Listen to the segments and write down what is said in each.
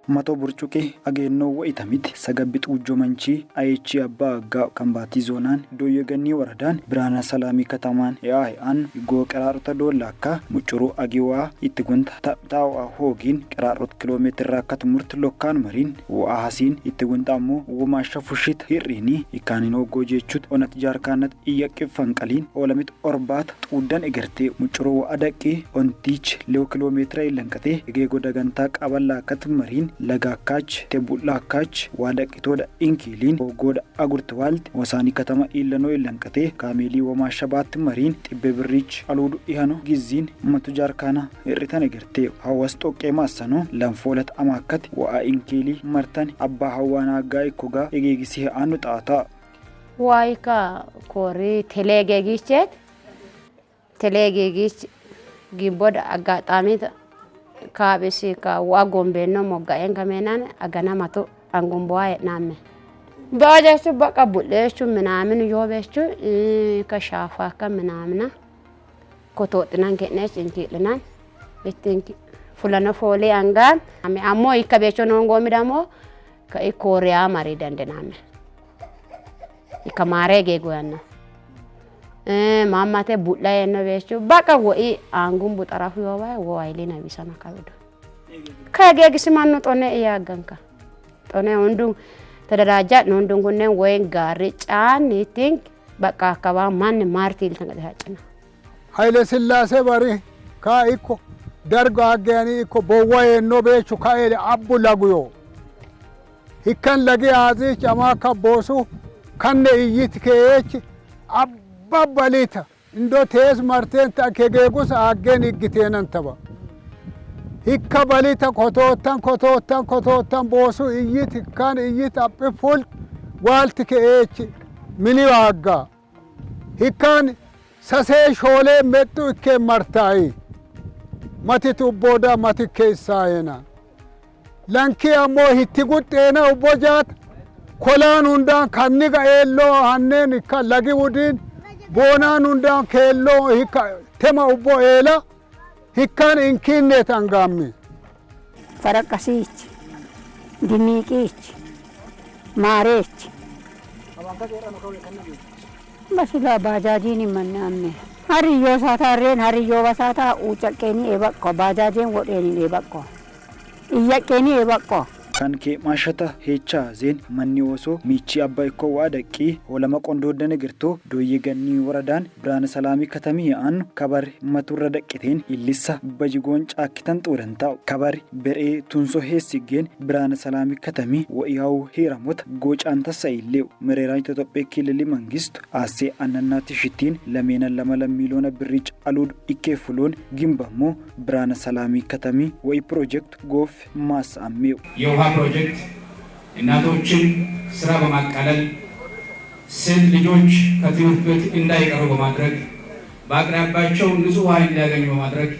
mato burcuqee ageenno wa'itamit sagabit ujjomanchi ayechi abba agga kambati zonan doyegani waradaan birana salami kataman an go qaraarota dollaka mucuru agiwa ittigunta taptawa hoogin qaraarot kilometer rakat murt lokkan marin wa hasin ittigunta ammo wuma shafushit hirrini ikanino gojechut onat jarkanat iyaqifan qalin olamit orbat udan egerte mucuru adaqi ontich lew kilometer ilankate egeego daganta qaballa katmarin lagakach tebulakach wadaqitoda inkilin goda agurtwalt wasani katama illano ilankate kameli wama shabat marin tibberich aludu ihano gizin matujar kana irritan egerte hawas toqe masano lanfolat amakat wa inkili martan abba hawana gay koga egegisi anu taata waika kori telegegich gimboda agatamita kabisi ka wagombe no mogayen kamenan agana mato angumboa namme bajachu baka bullechu minamin yobechu ka shafa ka minamina kototinan kenes inkilenan etinki fulana fole anga ame ammo ikabecho nongo midamo ka ikorea mari dandename ikamare gegoyanna mamate bulla eno becho baka woi angum butarafu yoba wo ailina bisana kabedo kage gisimanno tone iyaganka tone undung tadaraja nondungunen woen gari cani think baka kawa man martil tanga hachna haile sillase bari ka iko dargo agani iko bowaye no becho ka ele abbu laguyo hikkan lagi azi chama ka bosu kanne yitkeech abbalita indo tes marten ta kegegus ageni gitenan taba hikka balita kototan bosu iyit kan iyit appe ful walti keech mini wagga hikkan sase shole metu ke martai matitu boda matike sayena lanki amo hitigutena ubojat kolan undan kanniga ello hannen ka lagi udin bonan undan kello hikka tema ubbo ela hikkan inkinne tangammi farakasich dimikich marech basila bajajini mannamme hariyo sataren hariyo basata uchakkeni ebakko bajajen wodeni ebakko iyakeni ebakko kanke mashata hecha zen manni woso michi abbay ko wadaqi olama qondo denegirto doyegani waradan birana salami katami an kabar maturra daqiten illissa bajigon cakitan turanta kabar bere tunso hesigen birana salami katami wo yaw hiramot gocanta sayle merera itotope killi mangist ase annati shitin lamena lamala milona bridge alud ikefulon gimbamo birana salami katami wo project gof mas ameu ፕሮጀክት እናቶችን ስራ በማቃለል ሴት ልጆች ከትምህርት ቤት እንዳይቀሩ በማድረግ በአቅራቢያቸው ንጹህ ውሃ እንዲያገኙ በማድረግ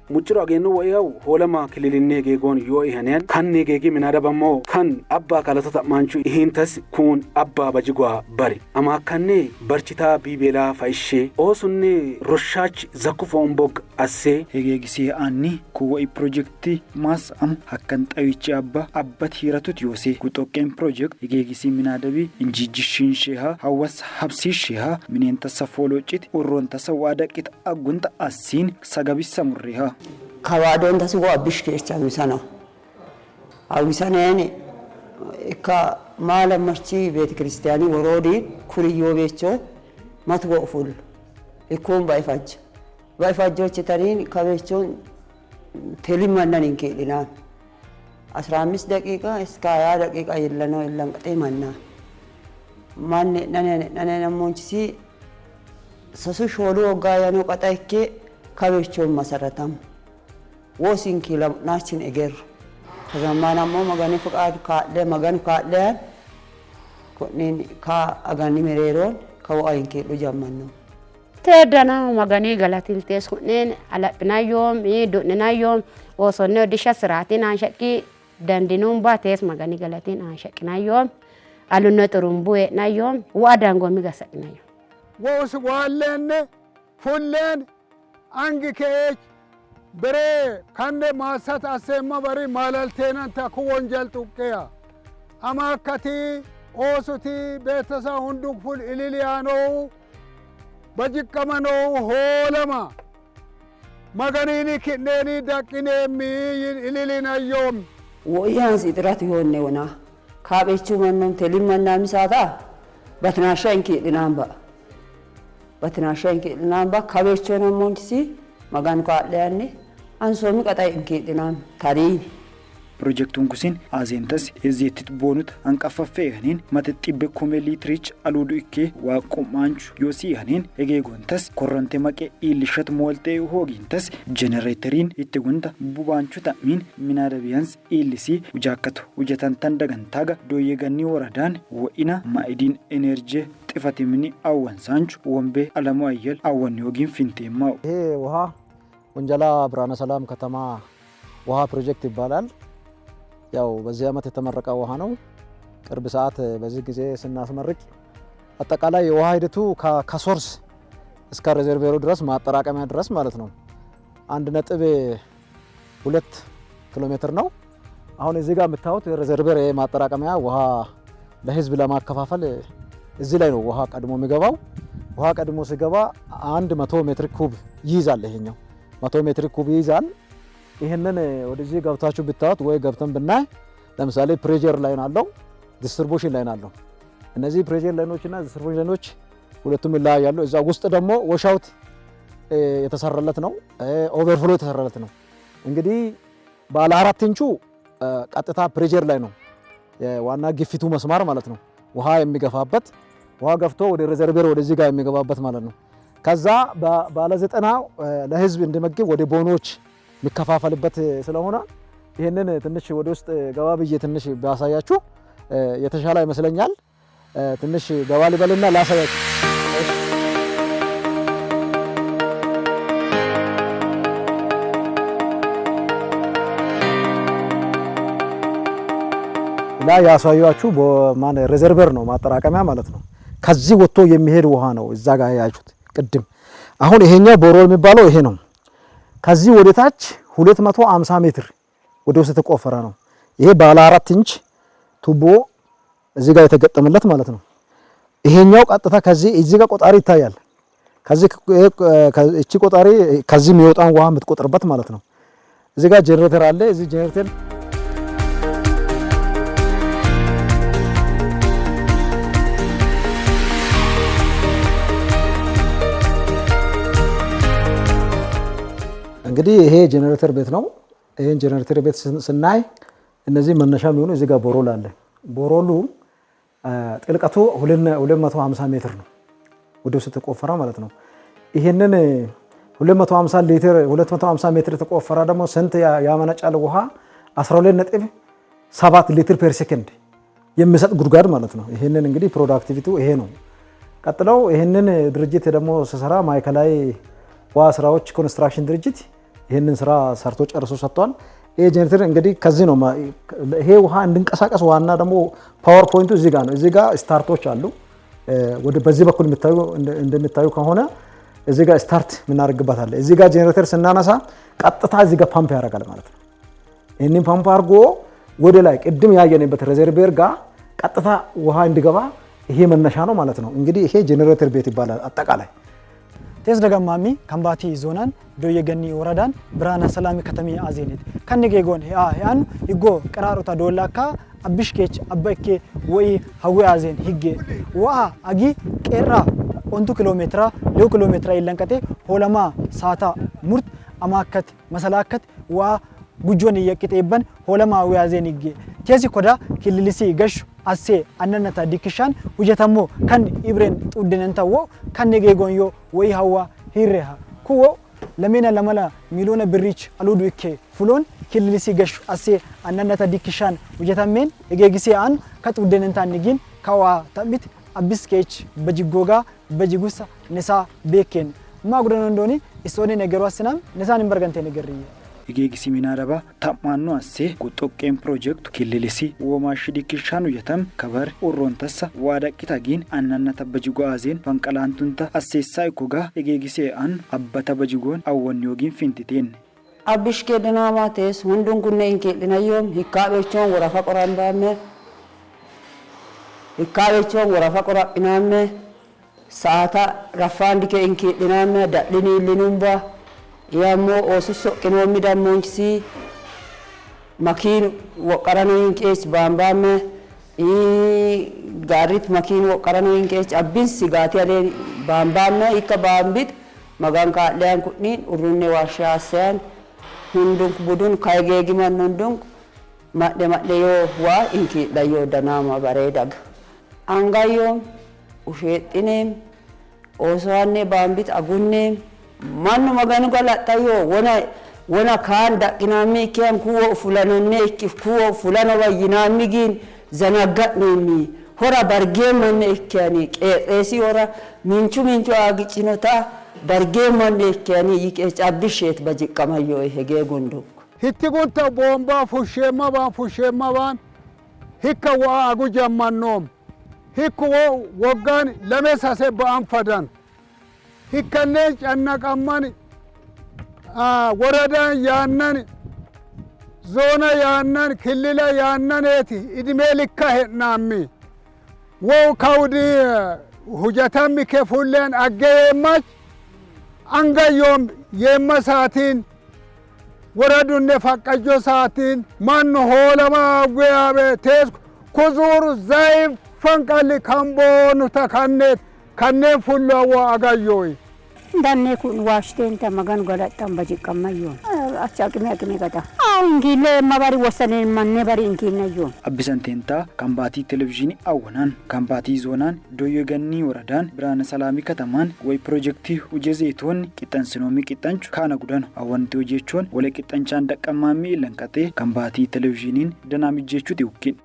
muchiro ageno wayaw holama kililinne gegon yo ihanen kanne gegi minadabamo kan abba kalatata manchu ihintas kun abba bajigwa bari ama kanne barchita bibela faishe osunne roshach zakufombog asse hegegisi anni kuwa projecti mas am hakkan tawichi abbat hiratut yose kutoken project hegegisi minadabi injijishin sheha hawas habsi sheha minenta safolochit urronta sawadaqit agunta asin sagabissa murriha kawadon tasugo abishkecha misana awisanene ka mala marchi bet kristiyani worodi kuriyo becho matgo ful ikum baifaj chitarin kabechon telimannan inkelina 15 daqiqa iska 20 daqiqa yellano illanqate manna manne nane namonchi sasu sholu ogayano qatayke kabechon masaratam wosin kila nachin eger zamana mo magani fuqad ka le magan ka le ko nin ka agani mereron ka wayin ke do jammanno tedana magani galatil tes ko nen ala pinayom do nenayom osonno disha siratin an shaki dandinum ba tes magani galatin an shaki nayom alunno turumbu nayom wadango mi gasaknayo wos wallen fullen angi ke bere kanne maasat aseemma bari maalalteenan takku wonjal tuqqeya ama akkati oosuti beetasa hunduk ful ililiyaanoo bajiqqamanoo hoolama maganiini kidheeni daqqineemmi ililinayyoom ወያንስ ጥራት ይሆነ ወና ካቤቹ ማንም ተሊማና ሚሳታ በትናሻንኪ ድናምባ በትናሻንኪ ድናምባ ካቤቹ ነው ሞንሲ magaan kaadhaanne ansoomi qaxay geedhinaan tarii Projektuun kusin azentas ezeetit boonut hanqafaffeeyaniin maxixxibbe kume liitiriich aluudu ikkee waaqummaanchu yoo siihaniin egeegoontas korronte maqee iilishat mooltee hoogiintas jenereeteriin itti gunta bubaanchu ta'miin minaadabiyans iilisii ujaakkatu hujatan tan dagantaaga dooyyegannii waradaan wa'ina maa'idiin enerjee xifatimni awwansaanchu wombee alamu ayyal awwanni hoogiin finteemmaa'u ይሄ ውሃ ወንጀላ ብርሃነ ሰላም ከተማ ውሃ ፕሮጀክት ይባላል። ያው በዚህ ዓመት የተመረቀ ውሃ ነው። ቅርብ ሰዓት በዚህ ጊዜ ስናስመርቅ አጠቃላይ የውሃ ሂደቱ ከሶርስ እስከ ሬዘርቬሩ ድረስ ማጠራቀሚያ ድረስ ማለት ነው 1.2 ኪሎ ሜትር ነው። አሁን እዚህ ጋር የምታዩት ሬዘርቬር ማጠራቀሚያ ውሃ ለህዝብ ለማከፋፈል እዚህ ላይ ነው ውሃ ቀድሞ የሚገባው። ውሃ ቀድሞ ሲገባ 100 ሜትር ኩብ ይይዛል። ይሄኛው 100 ሜትር ኩብ ይይዛል። ይሄንን ወደዚህ ገብታችሁ ብታዩት ወይ ገብተን ብናይ ለምሳሌ ፕሬዠር ላይን አለው፣ ዲስትሪቢዩሽን ላይን አለው። እነዚህ ፕሬዠር ላይኖችና ዲስትሪቢዩሽን ላይኖች ሁለቱም ላይ ያለው እዛ ውስጥ ደግሞ ወሻውት የተሰራለት ነው፣ ኦቨርፍሎ የተሰራለት ነው። እንግዲህ ባለ 4 ኢንቹ ቀጥታ ፕሬዠር ላይ ነው የዋና ግፊቱ መስማር ማለት ነው። ውሃ የሚገፋበት ውሃ ገፍቶ ወደ ሬዘርቬር ወደዚህ ጋር የሚገባበት ማለት ነው። ከዛ ባለ 90 ለህዝብ እንዲመግብ ወደ ቦኖች የሚከፋፈልበት ስለሆነ ይሄንን ትንሽ ወደ ውስጥ ገባ ብዬ ትንሽ ባሳያችሁ የተሻለ ይመስለኛል። ትንሽ ገባ ልበልና ላሳያችሁ። ላይ ያሳያችሁ በማን ሬዘርቨር ነው ማጠራቀሚያ ማለት ነው። ከዚህ ወጥቶ የሚሄድ ውሃ ነው እዛ ጋር ያያችሁት ቅድም። አሁን ይሄኛው ቦሮ የሚባለው ይሄ ነው። ከዚህ ወደ ታች 250 ሜትር ወደ ውስጥ የተቆፈረ ነው። ይሄ ባለ 4 ኢንች ቱቦ እዚህ ጋር የተገጠመለት ማለት ነው። ይሄኛው ቀጥታ ከዚህ እዚህ ጋር ቆጣሪ ይታያል። ከዚህ እቺ ቆጣሪ ከዚህ የሚወጣውን ውሃ የምትቆጥርበት ማለት ነው። እዚህ ጋር ጄኔሬተር አለ። እዚህ ጄኔሬተር እንግዲህ ይሄ ጄኔሬተር ቤት ነው። ይሄን ጄኔሬተር ቤት ስናይ እነዚህ መነሻ የሚሆኑ እዚህ ጋር ቦሮል አለ። ቦሮሉ ጥልቀቱ 250 ሜትር ነው ወደ ውስጥ ተቆፈረ ማለት ነው። ይሄንን 250 ሊትር 250 ሜትር ተቆፈረ ደግሞ ስንት ያመነጫል ውሃ 12.7 ሊትር ፐር ሰከንድ የሚሰጥ ጉድጓድ ማለት ነው። ይሄንን እንግዲህ ፕሮዳክቲቪቲው ይሄ ነው። ቀጥለው ይሄንን ድርጅት ደግሞ ሲሰራ ማዕከላዊ ውሃ ስራዎች ኮንስትራክሽን ድርጅት ይሄንን ስራ ሰርቶ ጨርሶ ሰጥቷል። ይሄ ጄኔሬተር እንግዲህ ከዚህ ነው ይሄ ውሃ እንድንቀሳቀስ ዋና ደግሞ ፓወር ፖይንቱ እዚህ ጋር ነው። እዚህ ጋር ስታርቶች አሉ። ወደ በዚህ በኩል እንደምታዩ ከሆነ እዚህ ጋር ስታርት ምናደርግበት አለ። እዚህ ጋር ጄኔሬተር ስናነሳ ቀጥታ እዚህ ጋር ፓምፕ ያደርጋል ማለት ነው። ይሄንን ፓምፕ አድርጎ ወደ ላይ ቅድም ያየንበት ሬዘርቬር ጋር ቀጥታ ውሃ እንዲገባ ይሄ መነሻ ነው ማለት ነው። እንግዲህ ይሄ ጄኔሬተር ቤት ይባላል አጠቃላይ። ቴስ ደጋማሚ ከምባቲ ዞናን ዶየገኒ ወረዳን ብርሃነ ሰላሚ ከተሚ አዜኔት ከነጌጎን ያን ይጎ ቀራሮታ ዶላካ አብሽኬች አበኬ ወይ ሀዊ አዜን ሂጌ ዋ አጊ ቄራ ኦንቱ ኪሎሜትራ ለው ኪሎሜትራ ይለንቀቴ ሆለማ ሳታ ሙርት አማከት መሰላከት ዋ ጉጆን ይየቅጤበን ሆለማ ወያዜን ይጌ ቴሲ ኮዳ ክልልሲ ገሽ አሴ አነነታ ዲክሻን ውጀተሞ ከን ኢብሬን ጡድነንታው ከን ጌጎንዮ ወይ ሀዋ ሂሬሃ ኩዎ ለሜና ለመላ ሚሊዮነ ብሪች አሉዱ ይኬ ፍሎን ክልልሲ ገሽ አሴ አነነታ ዲክሻን ውጀተሜን እጌጊሲ አን ከጡድነንታ ንጊን ካዋ ታቢት አብስኬች በጅጎጋ በጅጉሳ ነሳ ቤኬን ማጉደን እንደሆነ ኢሶኔ ነገሩ አስናም ነሳን በርገንቴ ነገርይ እጌጊሲ ሚናረባ ታማኑ አሴ ቁጦቄም ፕሮጀክት ክልልሲ ወማሽ ዲክሻኑ የተም ከበር ኦሮንተሳ ዋዳቂታጊን አናናታ በጅጎ አዜን ፈንቀላንቱንታ አሴሳ ይኮጋ እጌጊሲ አን አባታ በጅጎን አወን ዮጊን ፊንቲቴን abbish kedina mates hundun kunne inkedina yom hikabechon warafa qorambame hikabechon warafa qorapiname saata rafandike inkediname dadini linumba yammo osuso kinomi damonchi makin waqarano inkech bambame garit makin waqarano inkech abbin sigati ale bambame ikka bambit magan ka lean kutnin urunne washasan hundung budun kaygegi man hundung madde yo wa inki dayo danama baredag angayo ushetinem oswanne bambit agunne man magan galatayo wona kan dakinami kiam kuwo fulananne ikif kuwo fulana wayinami gin zanagadnemi hora barge man ikkani qeesi hora minchu agichinota barge man ikkani yike abishet bajikkamayo hege gondok hitti gunta bomba fushema ban hikka wa agu jammannom hikku woggan lamesase ba'an fadan hikkanne cannaqamman ወረዳን ያነን ዞና ያነን ክልላ ያነኔቲ እድሜ ልካ ሄናሚ ወው ካውዲ ሁጀታሚ ከፉለን አገየማች አንጋዮም የመሳቲን ወረዱን ፈቀጆ ሳቲን ማን ሆለማ አጉያበ ቴስ ኩዙር ዘይፍ ፈንቀል ካምቦኑ ተካኔት ከኔ ፉሎ አጋዮይ danne kun washten ta magan galattan bajikkamayo achaqime gata ingile mabari wasane manne bari inginayo abbisan tenta kambati televizhini awanan kambati zonan doyogani waradan birana salami kataman way projecti ujezeton qixansinomi qixanchu kana gudan awanti ujechon wale qixanchan daqqamami lankate kambati televizhinin danamijjechu tiukin